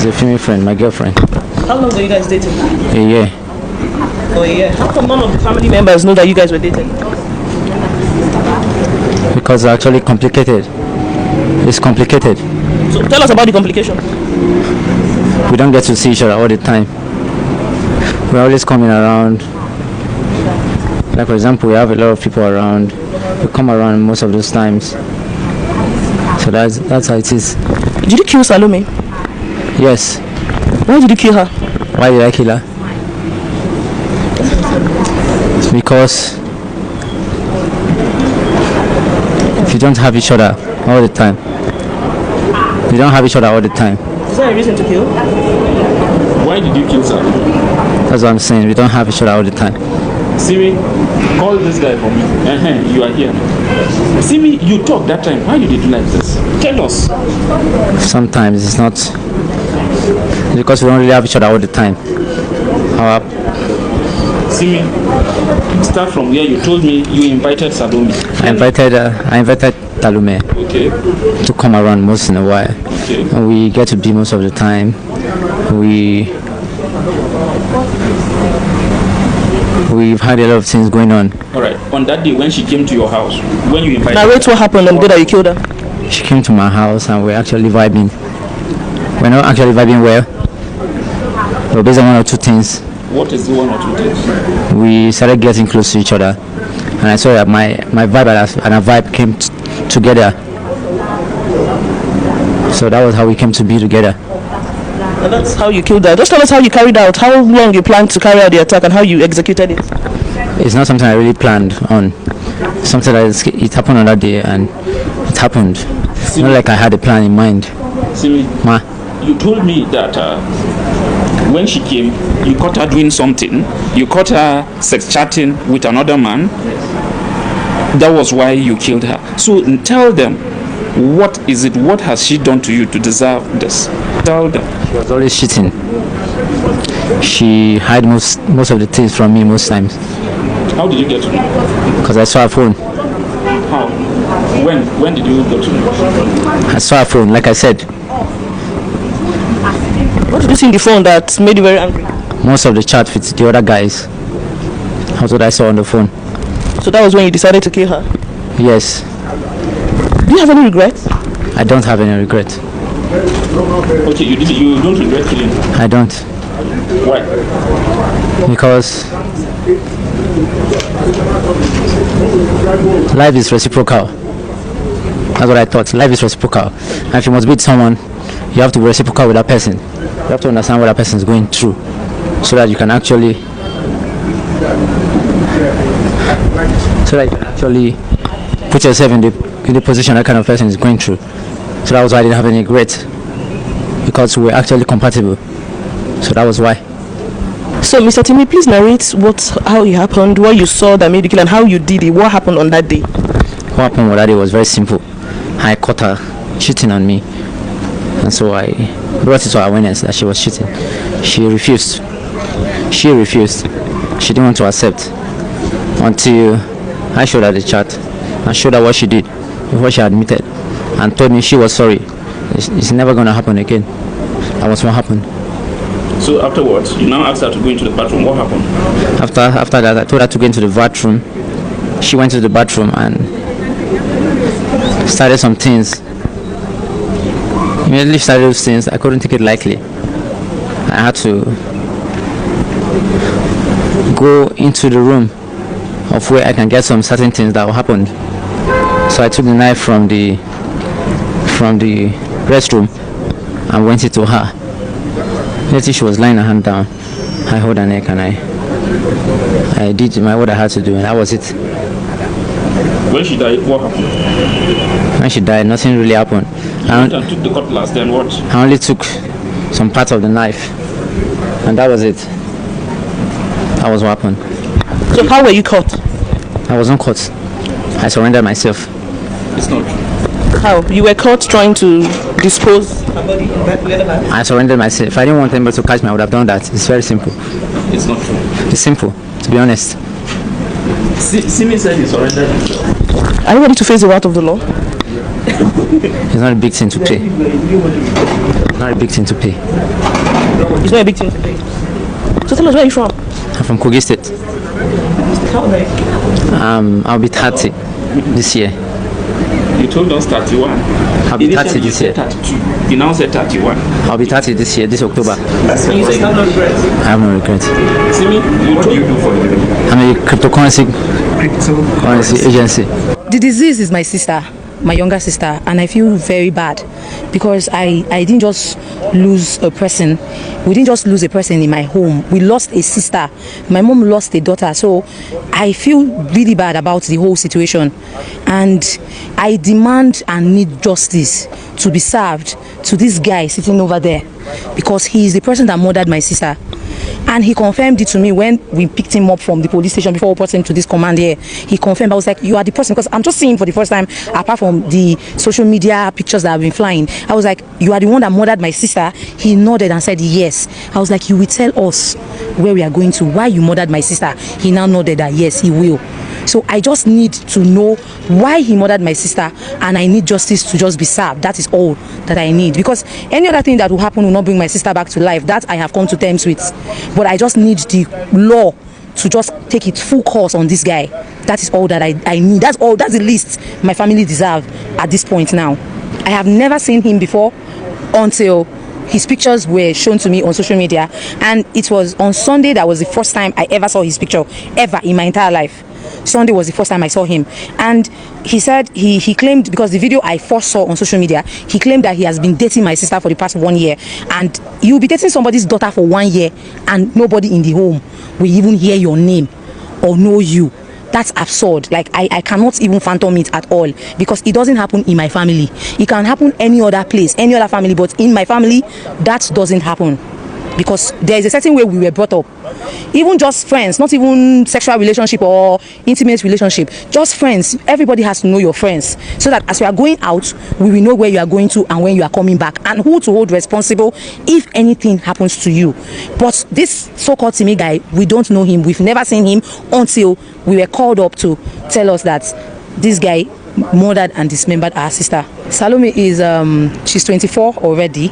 She's a female friend, my girlfriend. How long were you guys dating? A year. Oh, yeah. How come none of the family members know that you guys were dating? Because it's actually complicated. It's complicated. So tell us about the complication. We don't get to see each other all the time. We're always coming around. Like for example, we have a lot of people around. We come around most of those times. So that's how it is. Did you kill Salome? Yes. Why did you kill her? Why did I kill her? It's because if you don't have each other all the time, you don't have each other all the time. Is there a reason to kill? Why did you kill Salome? That's what I'm saying. We don't have each other all the time. Simi, call this guy for me. You are here. Simi, you talked that time. Why did you do like this? Tell us. Sometimes it's not because we don't really have each other all the time. Simi, start from where you told me you invited Salome. I invited Salome to come around once in a while. Okay. And we get to be most of the time. We've had a lot of things going on. Alright, on that day when she came to your house, when you invited Narrate what happened on the day that you killed her. She came to my house and we're actually vibing. We're not actually vibing well. But based on one or two things. What is the one or two things? We started getting close to each other. And I saw that my vibe and her vibe came together. So that was how we came to be together. And that's how you killed her. Just tell us how you carried out, how long you planned to carry out the attack and how you executed it. It's not something I really planned on. Something that it happened on that day and it happened. Simi, not like I had a plan in mind. Simi, you told me that when she came, you caught her doing something. You caught her sex chatting with another man. That was why you killed her. So tell them, what is it? What has she done to you to deserve this? Tell them. She was always cheating. She hid most of the things from me most times. How did you get to know? Because I saw her phone. How? When did you get to know? I saw her phone, like I said. What did you see in the phone that made you very angry? Most of the chat with the other guys. That's what I saw on the phone. So that was when you decided to kill her? Yes. Do you have any regrets? I don't have any regret. Okay, you don't regret killing her? I don't. Why? Because life is reciprocal. That's what I thought. Life is reciprocal. And if you must be with someone, you have to be reciprocal with that person. You have to understand what that person is going through so that you can actually put yourself in the position that kind of person is going through. So that was why I didn't have any regret, because we were actually compatible. So that was why. So Mr. Timi, please narrate how it happened, what you saw that made you kill, and how you did it. What happened on that day? What happened on that day was very simple. I caught her cheating on me, and so I brought it to her awareness that she was cheating. She refused. She didn't want to accept until I showed her the chat and showed her what she did, what she admitted, and told me she was sorry. It's never going to happen again. That was what happened. So afterwards, you now asked her to go into the bathroom. What happened? After that, I told her to go into the bathroom. She went to the bathroom and started some things. Immediately started those things. I couldn't take it lightly. I had to go into the room of where I can get some certain things that happened. So I took the knife from the restroom and went it to her. Immediately she was lying her hand down. I held her neck and I did what I had to do, and that was it. When she died, what happened? When she died, nothing really happened. I took the cutlass, then what? I only took some part of the knife, and that was it. That was what happened. So how were you caught? I wasn't caught. I surrendered myself. It's not true. How? You were caught trying to dispose her body together? I surrendered myself. If I didn't want anybody to catch me, I would have done that. It's very simple. It's not true. It's simple, to be honest. Simi said he surrendered himself. Are you ready to face the wrath of the law? It's not a big thing to pay. Not a big thing to pay. It's not a big thing to pay. So tell us, where are you from? I'm from Kogi State. How old? I'll be 30 this year. You told us 31. I'll be 30 this year. 32. You now said 31. I'll be 30 this year, this October. And you say you have no regrets. I have no regrets. Simi, what do you do for a living? I'm a cryptocurrency agency. The disease is my sister, my younger sister, and I feel very bad because I didn't just lose a person. We didn't just lose a person in my home. We lost a sister. My mom lost a daughter. So I feel really bad about the whole situation. And I demand and need justice to be served to this guy sitting over there because he is the person that murdered my sister. And he confirmed it to me when we picked him up from the police station before we brought him to this command here. He confirmed. I was like, you are the person, because I'm just seeing him for the first time, apart from the social media pictures that have been flying. I was like, you are the one that murdered my sister? He nodded and said yes. I was like, you will tell us where we are going to, why you murdered my sister? He now nodded that yes, he will. So I just need to know why he murdered my sister, and I need justice to just be served. That is all that I need, because any other thing that will happen will not bring my sister back to life. That I have come to terms with, but I just need the law to just take its full course on this guy. That is all that I need. That's all. That's the least my family deserve at this point now. I have never seen him before until his pictures were shown to me on social media, and it was on Sunday that was the first time I ever saw his picture, ever in my entire life. Sunday was the first time I saw him, and he said he claimed, because the video I first saw on social media, he claimed that he has been dating my sister for the past 1 year, and you'll be dating somebody's daughter for 1 year and nobody in the home will even hear your name or know you. That's absurd. Like, I cannot even fathom it at all, because it doesn't happen in my family. It can happen any other place, any other family, but in my family that doesn't happen, because there is a certain way we were brought up. Even just friends, not even sexual relationship or intimate relationship, just friends. Everybody has to know your friends, so that as you are going out, we will know where you are going to and when you are coming back, and who to hold responsible if anything happens to you. But this so-called Timi guy, we don't know him. We've never seen him until we were called up to tell us that this guy murdered and dismembered our sister. Salome is she's 24 already.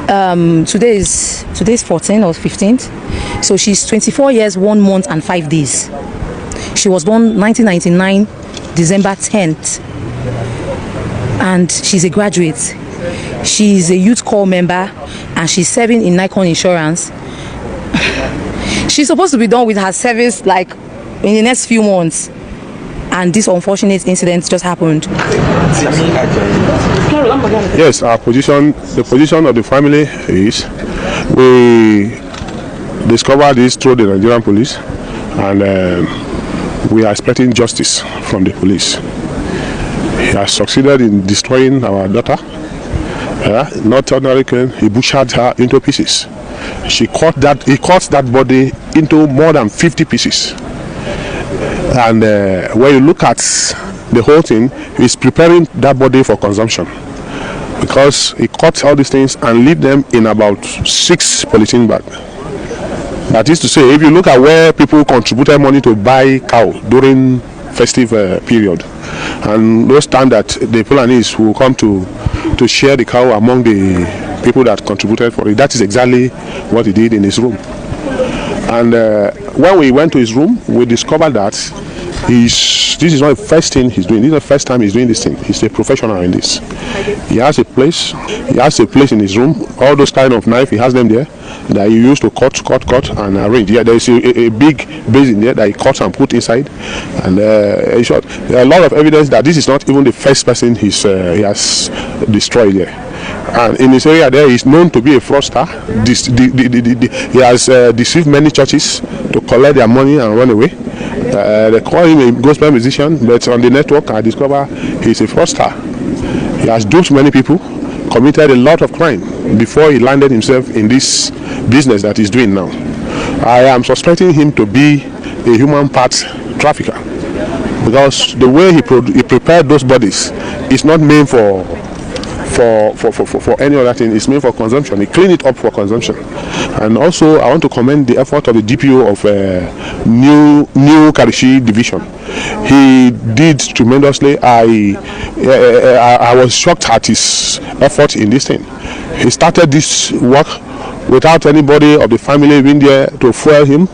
Today is 14th or 15th, so she's 24 years 1 month and 5 days. She was born 1999 December 10th, and she's a graduate. She's a youth corps member, and she's serving in Nikon Insurance. She's supposed to be done with her service like in the next few months, and this unfortunate incident just happened. Yes, the position of the family is, we discovered this through the Nigerian police, and we are expecting justice from the police. He has succeeded in destroying our daughter. Not ordinary killing, he butchered her into pieces. He cut that body into more than 50 pieces. And when you look at the whole thing, he's preparing that body for consumption, because he cut all these things and leave them in about 6 polythene bags. That is to say, if you look at where people contributed money to buy cow during festive period, and those time that the Fulanis will come to share the cow among the people that contributed for it, that is exactly what he did in his room. And when we went to his room, we discovered that this is not the first thing he's doing. This is not the first time he's doing this thing. He's a professional in this. He has a place. He has a place in his room. All those kind of knife, he has them there that he used to cut and arrange. Yeah, there is a big basin there that he cuts and put inside. And in short, there are a lot of evidence that this is not even the first person he has destroyed there. And in this area there, he's known to be a fraudster. He has deceived many churches to collect their money and run away. They call him a gospel musician, but on the network I discover he's a fraudster. He has duped many people, committed a lot of crime before he landed himself in this business that he's doing now. I am suspecting him to be a human parts trafficker, because the way he prepared those bodies is not meant for for any other thing. It's meant for consumption. He clean it up for consumption. And also, I want to commend the effort of the DPO of New Karishi Division. He did tremendously. I was shocked at his effort in this thing. He started this work without anybody of the family being there to fuel him,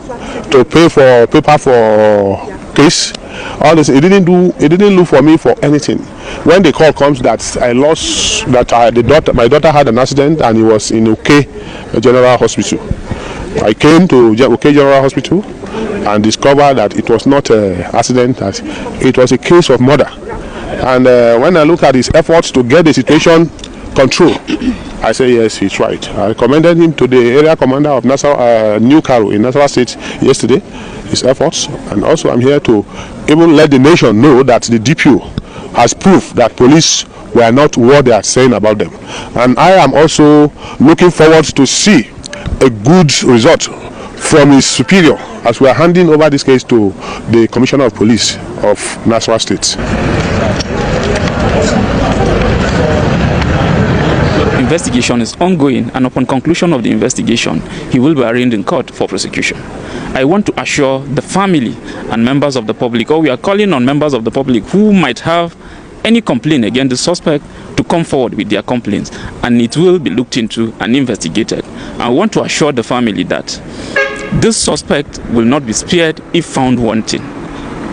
to pay for paper for case. All this, he didn't look for me for anything. When the call comes that I lost, that my daughter had an accident and he was in OK General Hospital, I came to OK General Hospital and discovered that it was not an accident, that it was a case of murder. And when I look at his efforts to get the situation control, I say yes, he tried. I commended him to the area commander of New Karo in Nasarawa State yesterday, his efforts. And also I'm here to even let the nation know that the DPO has proof that police were not what they are saying about them. And I am also looking forward to see a good result from his superior as we are handing over this case to the Commissioner of Police of Nasarawa State. Investigation is ongoing, and upon conclusion of the investigation, he will be arraigned in court for prosecution. I want to assure the family and members of the public, or we are calling on members of the public who might have any complaint against the suspect, to come forward with their complaints, and it will be looked into and investigated. I want to assure the family that this suspect will not be spared if found wanting.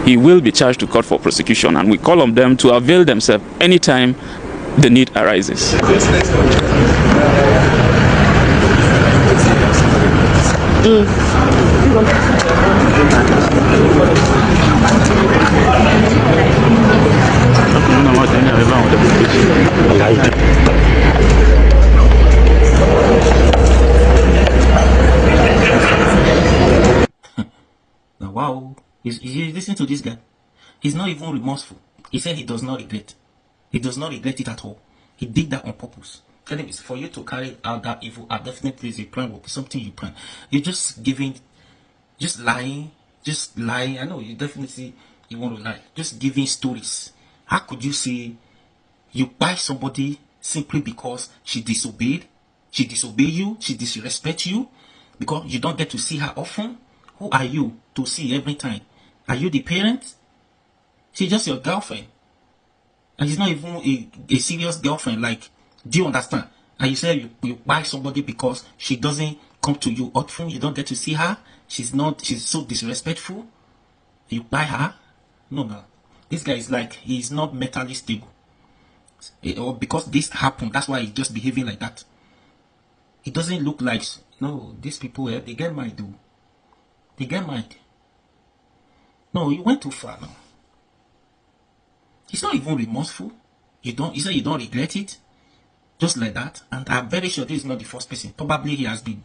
He will be charged to court for prosecution, and we call on them to avail themselves anytime the need arises. Now, wow, you listen to this guy. He's not even remorseful. He said he does not regret. He does not regret it at all. He did that on purpose. Anyways, for you to carry out that evil act, definitely is a plan, will be something you plan. You're just lying. I know you definitely you want to lie. Just giving stories. How could you say you buy somebody simply because she disobeyed? She disobey you. She disrespect you because you don't get to see her often. Who are you to see every time? Are you the parent? She's just your girlfriend. And she's not even a serious girlfriend. Like, do you understand? And you say you buy somebody because she doesn't come to you often. You don't get to see her. She's so disrespectful. You buy her. No. This guy is like, he's not mentally stable. Or because this happened, that's why he's just behaving like that. It doesn't look like, no, these people, they get mind, though. They get mind. No, you went too far now. He's not even remorseful. You say you don't regret it. Just like that. And I'm very sure this is not the first person. Probably he has been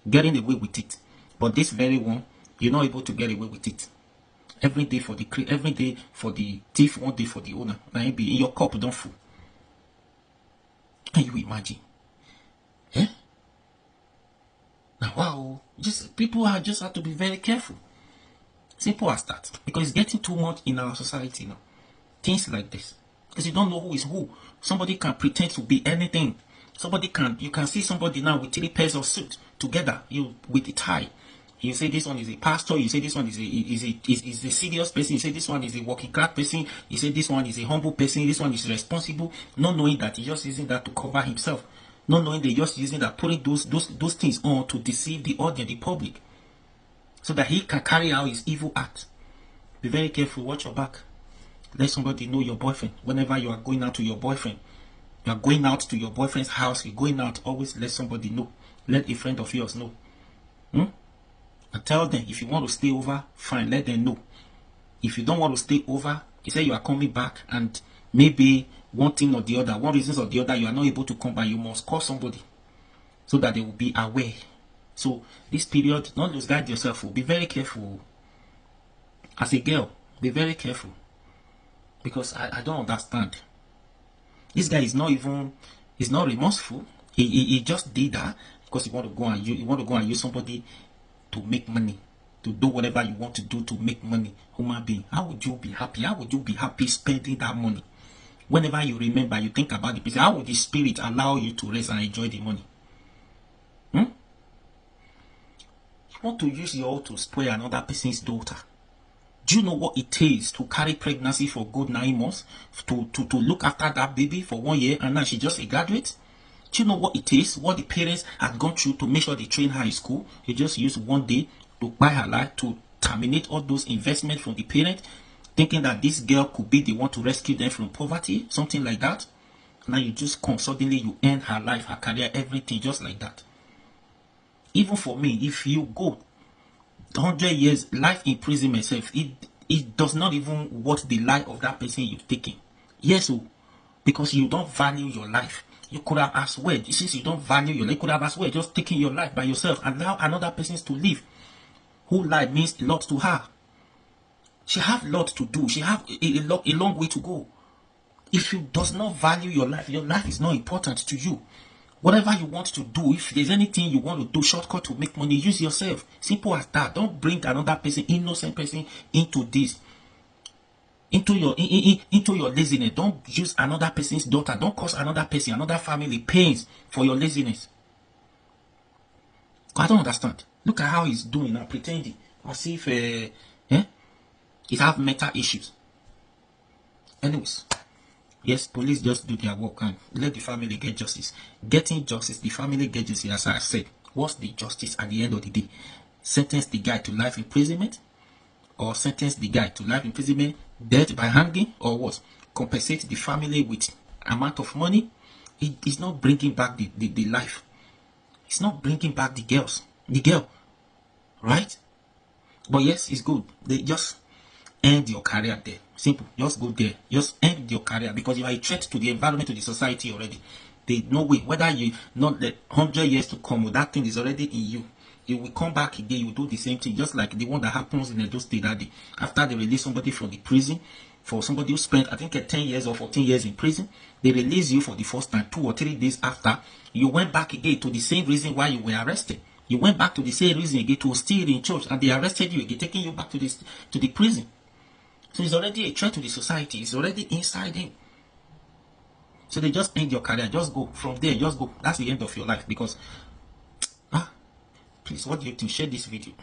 getting away with it. But this very one, you're not able to get away with it. Every day for the thief, one day for the owner. Now you be in your cup, don't fool. Can you imagine? Eh? Now wow, people just have to be very careful. Simple as that. Because it's getting too much in our society now. Things like this. Because you don't know who is who. Somebody can pretend to be anything. You can see somebody now with 3 pairs of suits together, with a tie. You say this one is a pastor, you say this one is a serious person, you say this one is a working class person, you say this one is a humble person, this one is responsible, not knowing that he's just using that to cover himself. Not knowing they're just using that, putting those things on to deceive the audience, the public. So that he can carry out his evil act. Be very careful, watch your back. Let somebody know your boyfriend. Whenever you are going out to your boyfriend, you are going out to your boyfriend's house, you're going out, always let somebody know. Let a friend of yours know. And tell them, if you want to stay over, fine, let them know. If you don't want to stay over, you say you are coming back and maybe one thing or the other, one reason or the other, you are not able to come back, you must call somebody so that they will be aware. So this period, don't lose guide yourself. Be very careful. As a girl, be very careful. Because I don't understand. This guy is not remorseful. He just did that because you want to go and use somebody to make money, to do whatever you want to do to make money. Human being, how would you be happy? How would you be happy spending that money? Whenever you remember, you think about the person. How would the spirit allow you to rest and enjoy the money? You want to use your own to spoil another person's daughter. Do you know what it takes to carry pregnancy for good 9 months? To look after that baby for 1 year, and now she's just a graduate? Do you know what it is? What the parents have gone through to make sure they train her in school? You just use 1 day to buy her life, to terminate all those investments from the parent, thinking that this girl could be the one to rescue them from poverty, something like that. Now you just come, suddenly you end her life, her career, everything, just like that. Even for me, if you go 100 years life imprisonment itself, it does not even worth the life of that person you've taken. Yes, because you don't value your life. You could have as well, since you don't value your life, you could have as well just taken your life by yourself and allow another person to live, whose life means a lot to her. She have a lot to do. She have a long way to go. If you does not value your life is not important to you. Whatever you want to do, if there's anything you want to do, shortcut to make money, use yourself. Simple as that. Don't bring another person, innocent person, into this. Into your laziness. Don't use another person's daughter. Don't cause another person, another family pains for your laziness. I don't understand. Look at how he's doing now, pretending as if he have mental issues. Anyways, yes, police just do their work and let the family get justice. Getting justice, the family get justice. As I said, what's the justice at the end of the day? Sentence the guy to life imprisonment, or sentence the guy to life imprisonment, death by hanging, or what? Compensate the family with amount of money. It is not bringing back the life. It's not bringing back the girl, right? But yes, it's good. They just end your career there. Simple. Just go there. Just end your career, because you are a threat to the environment, to the society already. There's no way, whether you not the 100 years to come, that thing is already in you. You will come back again, you do the same thing, just like the one that happens in Edo State that day. After they release somebody from the prison, for somebody who spent, I think, 10 years or 14 years in prison, they release you for the first time 2 or 3 days after. You went back again to the same reason why you were arrested. You went back to the same reason again, to steal in church, and they arrested you again, taking you back to the prison. So it's already a threat to the society. It's already inside him. So they just end your career. Just go from there. Just go. That's the end of your life. Because, please, what do you think? Share this video.